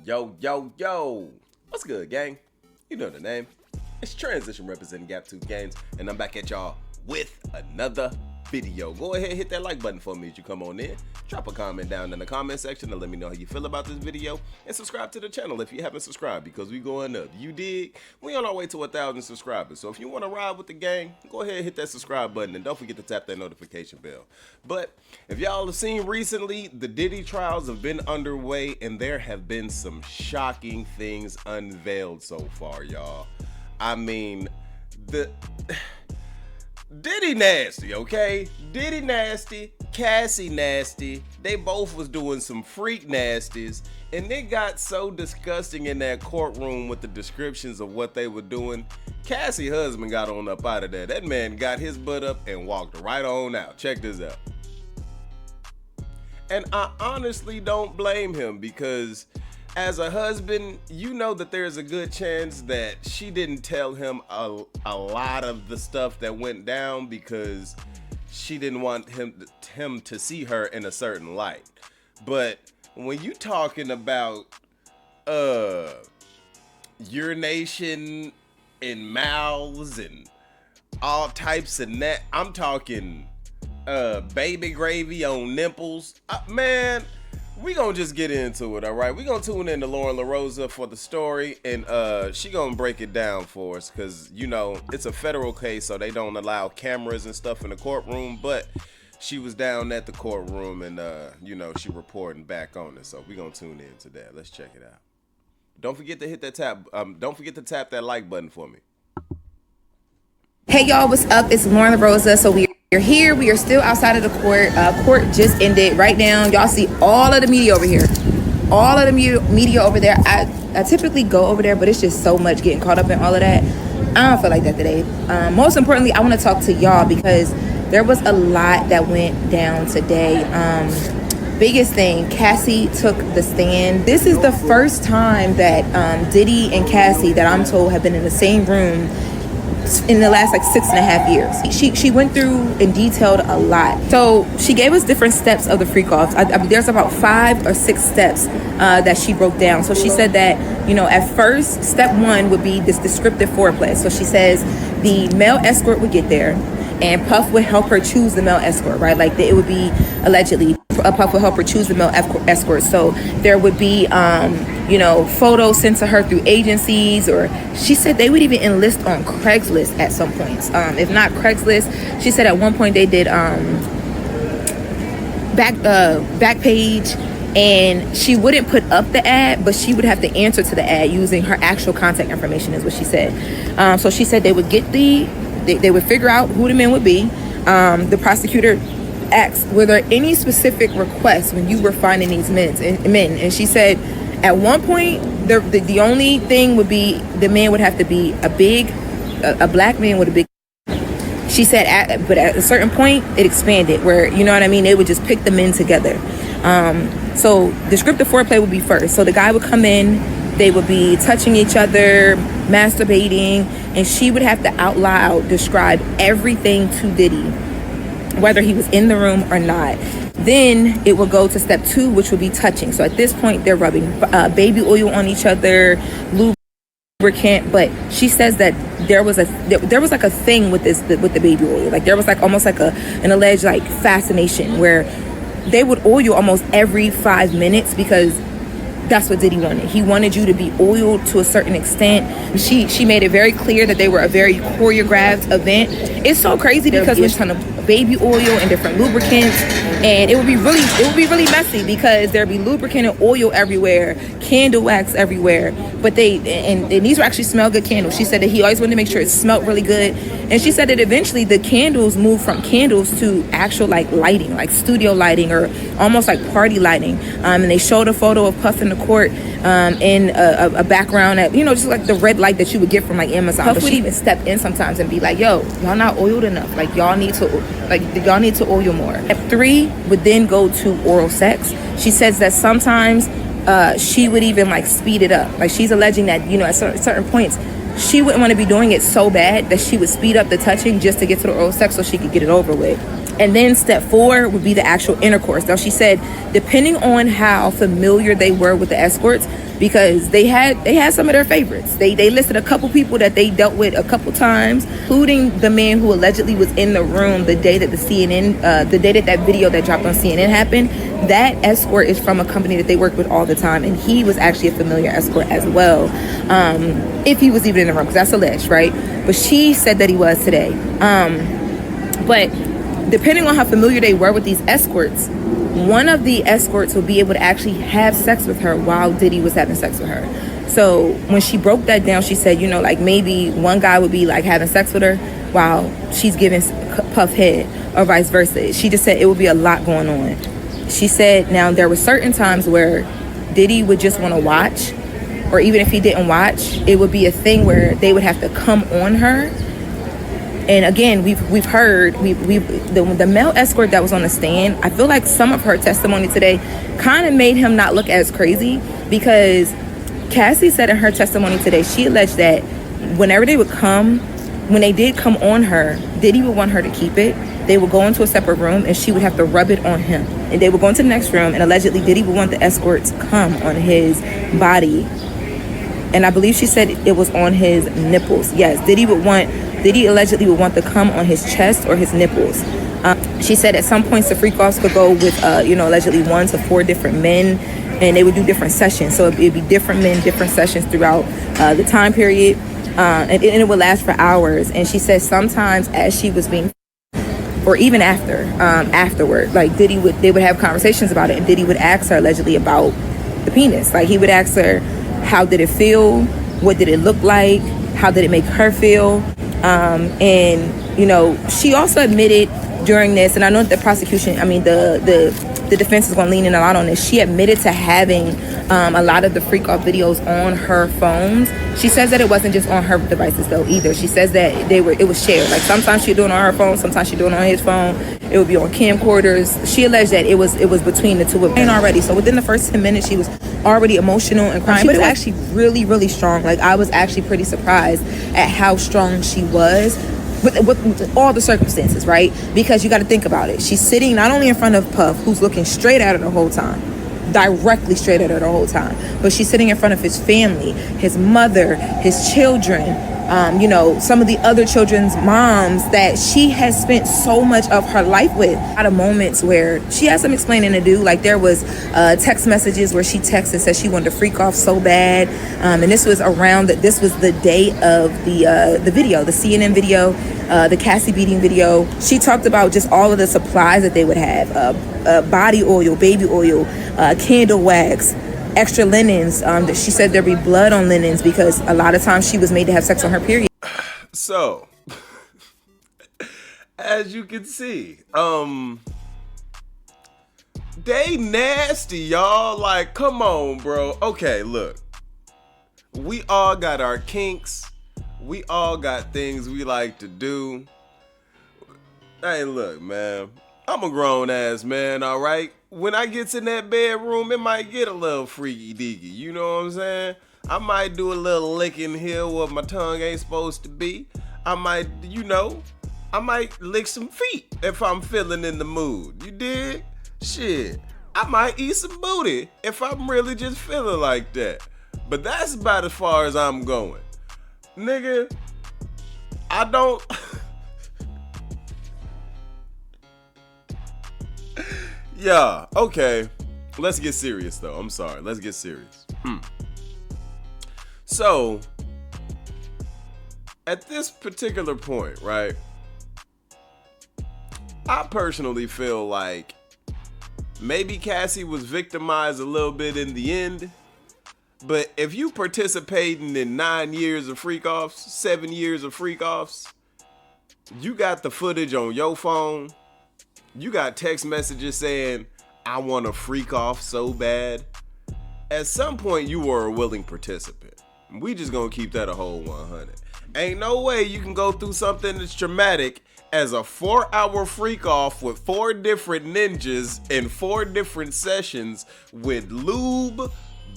Yo, yo, yo. What's good, gang? You know the name. It's Transition representing Gap 2 Games, and I'm back at y'all with another video. Go ahead, hit that like button for me as you come on in. Drop a comment down in the comment section and let me know how you feel about this video. And subscribe to the channel if you haven't subscribed, because we going up. You dig? We on our way to 1,000 subscribers. So if you want to ride with the gang, go ahead and hit that subscribe button. And don't forget to tap that notification bell. But if y'all have seen recently, the Diddy trials have been underway, and there have been some shocking things unveiled so far, y'all. I mean, Diddy nasty, okay? Diddy nasty, Cassie nasty. They both was doing some freak nasties, and it got so disgusting in that courtroom with the descriptions of what they were doing. Cassie's husband got on up out of there. That man got his butt up and walked right on out. Check this out. And I honestly don't blame him, because as a husband, you know that there's a good chance that she didn't tell him a lot of the stuff that went down because she didn't want him to see her in a certain light. But when you talking about urination in mouths and all types of that, I'm talking baby gravy on nipples, man. We gonna just get into it, all right? We gonna tune in to Lauren LaRosa for the story, and she gonna break it down for us, because, you know, it's a federal case, so they don't allow cameras and stuff in the courtroom, but she was down at the courtroom, and, you know, she reporting back on it, so we gonna tune in to that. Let's check it out. Don't forget to hit that don't forget to tap that like button for me. Hey y'all, what's up? It's Lauren LaRosa. So we're here. We are still outside of the court. Court just ended. Right now, y'all see all of the media over here. All of the media over there. I typically go over there, but it's just so much getting caught up in all of that. I don't feel like that today. Most importantly, I want to talk to y'all because there was a lot that went down today. Biggest thing, Cassie took the stand. This is the first time that Diddy and Cassie, that I'm told, have been in the same room in the last like 6.5 years. She went through and detailed a lot. So she gave us different steps of the freak-offs. There's about 5 or 6 steps that she broke down. So she said that, you know, at first, step 1 would be this descriptive foreplay. So she says the male escort would get there, and Puff would help her choose the male escort, right? Like it would be allegedly Puff would help her choose the male escort. So there would be, you know, photos sent to her through agencies, or she said they would even enlist on Craigslist at some points. If not Craigslist, she said at one point they did back page, and she wouldn't put up the ad, but she would have to answer to the ad using her actual contact information, is what she said. So she said they would get they would figure out who the men would be. The prosecutor asked, were there any specific requests when you were finding these men? And she said at one point the only thing would be the man would have to be a black man with a big. She said but at a certain point it expanded where, you know what I mean, they would just pick the men together. So descriptive foreplay would be first. So the guy would come in, they would be touching each other, masturbating, and she would have to out loud describe everything to Diddy, whether he was in the room or not. Then it would go to step 2, which would be touching. So at this point, they're rubbing baby oil on each other, lubricant. But she says that there was like a thing with the baby oil. Like there was like almost like an alleged like fascination where they would oil almost every 5 minutes, because that's what Diddy wanted. He wanted you to be oiled to a certain extent. She made it very clear that they were a very choreographed event. It's so crazy because there's a ton of baby oil and different lubricants, and it would be really messy because there'd be lubricant and oil everywhere, candle wax everywhere. But and these were actually smell good candles. She said that he always wanted to make sure it smelled really good, and she said that eventually the candles moved from candles to actual like lighting, like studio lighting or almost like party lighting. And they showed a photo of Puff in the court in a background at, you know, just like the red light that you would get from like Amazon. Puff would even step in sometimes and be like, yo, y'all not oiled enough, like y'all need to oil more. Step 3 would then go to oral sex. She says that sometimes she would even like speed it up. Like she's alleging that, you know, at certain points she wouldn't want to be doing it so bad that she would speed up the touching just to get to the oral sex so she could get it over with. And then step 4 would be the actual intercourse. Now she said, depending on how familiar they were with the escorts, because they had some of their favorites. They listed a couple people that they dealt with a couple times, including the man who allegedly was in the room the day that the day that video that dropped on CNN happened. That escort is from a company that they work with all the time, and he was actually a familiar escort as well, if he was even in the room, because that's alleged, right? But she said that he was today. But depending on how familiar they were with these escorts, one of the escorts will be able to actually have sex with her while Diddy was having sex with her. So when she broke that down, she said, like maybe one guy would be like having sex with her while she's giving Puff head, or vice versa. She just said it would be a lot going on. She said now there were certain times where Diddy would just want to watch, or even if he didn't watch, it would be a thing where they would have to come on her. And again, we've heard the male escort that was on the stand, I feel like some of her testimony today kind of made him not look as crazy, because Cassie said in her testimony today, she alleged that whenever they would come, when they did come on her, Diddy would want her to keep it. They would go into a separate room and she would have to rub it on him. And they would go into the next room, and allegedly Diddy would want the escorts come on his body. And I believe she said it was on his nipples. Yes, Diddy allegedly would want to come on his chest or his nipples. She said at some points the freak-offs could go with, allegedly 1 to 4 different men, and they would do different sessions. So it'd be different men, different sessions throughout the time period, and it would last for hours. And she said sometimes as she was being, or even afterward, like they would have conversations about it, and Diddy would ask her allegedly about the penis. Like he would ask her, how did it feel? What did it look like? How did it make her feel? And she also admitted during this, and I know that the prosecution, the defense is going to lean in a lot on this. She admitted to having a lot of the freak off videos on her phones. She says that it wasn't just on her devices though either. She says that it was shared. Like sometimes she'd do it on her phone, sometimes she'd do it on his phone. It would be on camcorders. She alleged that it was between the two of them already. So within the first 10 minutes, she was already emotional and crying. But it was actually really, really strong. Like I was actually pretty surprised at how strong she was. With all the circumstances, right? Because you got to think about it. She's sitting not only in front of Puff, who's looking straight at her the whole time, directly straight at her the whole time, but she's sitting in front of his family, his mother, his children, some of the other children's moms that she has spent so much of her life with. A lot of moments where she has some explaining to do. Like there was text messages where she texted and said she wanted to freak off so bad, and this was the day of the video, the CNN video, the Cassie beating video. She talked about just all of the supplies that they would have, body oil, baby oil, candle wax, extra linens. That she said there'd be blood on linens because a lot of times she was made to have sex on her period. So, as you can see, they nasty, y'all. Like, come on, bro. Okay, look. We all got our kinks. We all got things we like to do. Hey, look, man. I'm a grown ass man, all right? When I gets in that bedroom, it might get a little freaky deaky. You know what I'm saying? I might do a little licking here where my tongue ain't supposed to be. I might lick some feet if I'm feeling in the mood. You dig? Shit. I might eat some booty if I'm really just feeling like that. But that's about as far as I'm going. Nigga, I don't... Yeah, okay. Let's get serious though. I'm sorry. Let's get serious. So, at this particular point, right? I personally feel like maybe Cassie was victimized a little bit in the end. But if you participating in 9 years of freak-offs, 7 years of freak-offs, you got the footage on your phone. You got text messages saying, I want to freak off so bad. At some point, you were a willing participant. We just gonna keep that a whole 100. Ain't no way you can go through something as traumatic as a 4-hour freak off with 4 different ninjas in 4 different sessions with lube,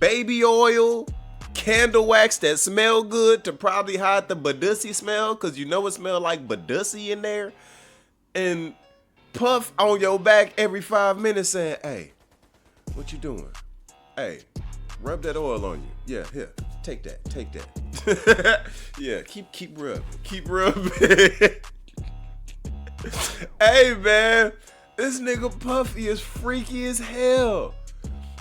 baby oil, candle wax that smell good to probably hide the Badussi smell, because you know it smell like Badussi in there. And Puff on your back every 5 minutes saying, hey, what you doing? Hey, rub that oil on you. Yeah, here, take that. Yeah, keep rubbing. Hey, man, this nigga Puffy is freaky as hell.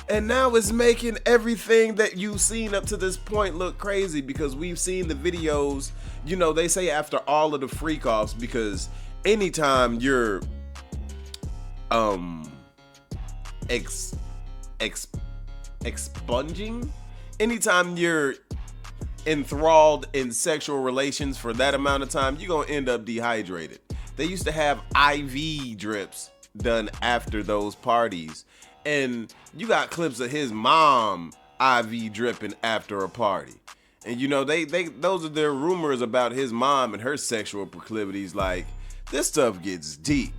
And now it's making everything that you've seen up to this point look crazy, because we've seen the videos. You know, they say after all of the freak offs, because anytime you're expunging, anytime you're enthralled in sexual relations for that amount of time, you're gonna end up dehydrated. They used to have IV drips done after those parties, and you got clips of his mom IV dripping after a party. And you know, they those are their rumors about his mom and her sexual proclivities. Like, this stuff gets deep.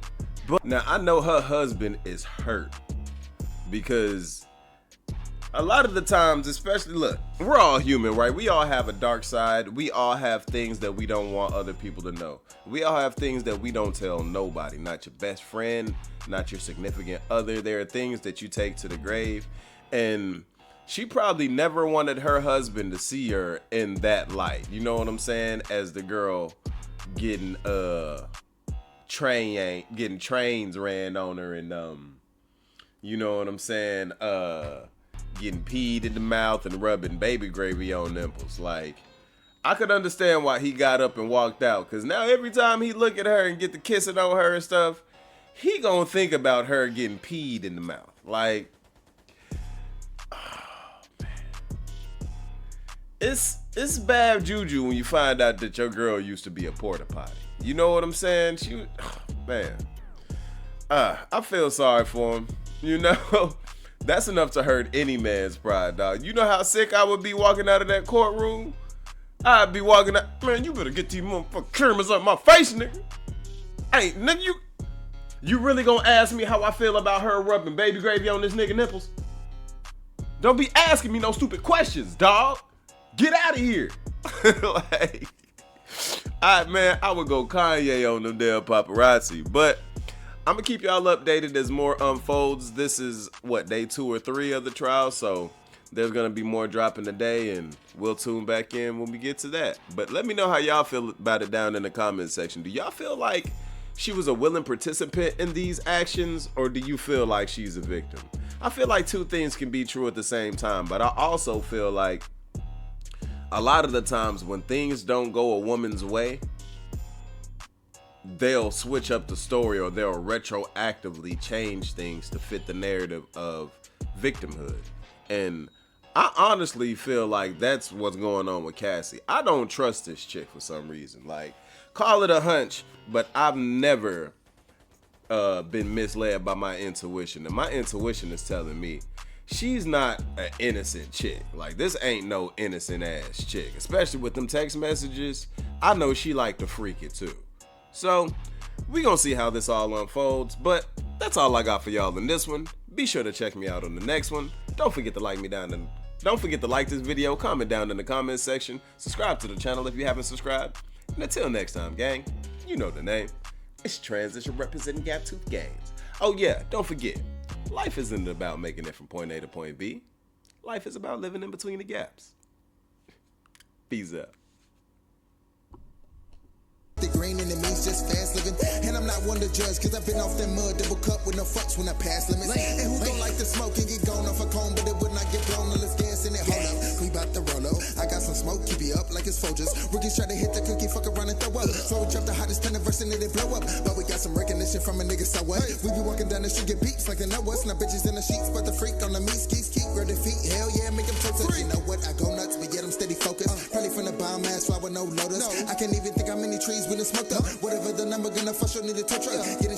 But now I know her husband is hurt, because a lot of the times, especially, look, we're all human, right? We all have a dark side. We all have things that we don't want other people to know. We all have things that we don't tell nobody, not your best friend, not your significant other. There are things that you take to the grave, and she probably never wanted her husband to see her in that light. You know what I'm saying? As the girl getting trains ran on her, and you know what I'm saying? Getting peed in the mouth and rubbing baby gravy on nipples. Like, I could understand why he got up and walked out, because now every time he look at her and get the kissing on her and stuff, he gonna think about her getting peed in the mouth. Like, oh, man. It's bad juju when you find out that your girl used to be a porta potty. You know what I'm saying? Man. I feel sorry for him. You know? That's enough to hurt any man's pride, dog. You know how sick I would be walking out of that courtroom? I'd be walking out, man, you better get these motherfucking cameras up my face, nigga. Hey, nigga, you really gonna ask me how I feel about her rubbing baby gravy on this nigga nipples? Don't be asking me no stupid questions, dog. Get out of here. Like, I would go Kanye on them damn paparazzi, but I'm gonna keep y'all updated as more unfolds. This is day 2 or 3 of the trial, so there's gonna be more dropping today, and we'll tune back in when we get to that. But let me know how y'all feel about it down in the comment section. Do y'all feel like she was a willing participant in these actions, or do you feel like she's a victim? I feel like two things can be true at the same time, but I also feel like a lot of the times when things don't go a woman's way, they'll switch up the story, or they'll retroactively change things to fit the narrative of victimhood. And I honestly feel like that's what's going on with Cassie. I don't trust this chick for some reason. Like, call it a hunch, but I've never been misled by my intuition. And my intuition is telling me she's not an innocent chick. Like, this ain't no innocent ass chick. Especially with them text messages. I know she like to freak it too. So, we gonna see how this all unfolds, but that's all I got for y'all in this one. Be sure to check me out on the next one. Don't forget to don't forget to like this video, comment down in the comments section, subscribe to the channel if you haven't subscribed, and until next time, gang, you know the name. It's Transition representing Gap Tooth Games. Oh yeah, don't forget, life isn't about making it from point A to point B. Life is about living in between the gaps. Peace out. The green enemies just fast living, and I'm not one to judge, cause I've been off that mud, double cup with no fucks when I pass limits. And who don't like to smoke and get gone off a cone, but it would not get blown unless gas in it. Hold up, we bout to roll up. I got some smoke, keep it up like it's Folgers. Rookies try to hit the cookie, fuck around and throw up. So we drop the hottest 10 verse and it blow up. But we got some recognition from a nigga, so what? We be walking down the street, get beats like they know us. Now bitches in the sheets, but the freak on the meat, skis, keep ready feet. Hell yeah, make them toast. You know what? I go nuts, but yet I'm steady focused. Probably from the bomb ass, fly with no lotus. I can't even think how many trees we done smoked up. Whatever the number, gonna fuss, you'll need a tow truck. Get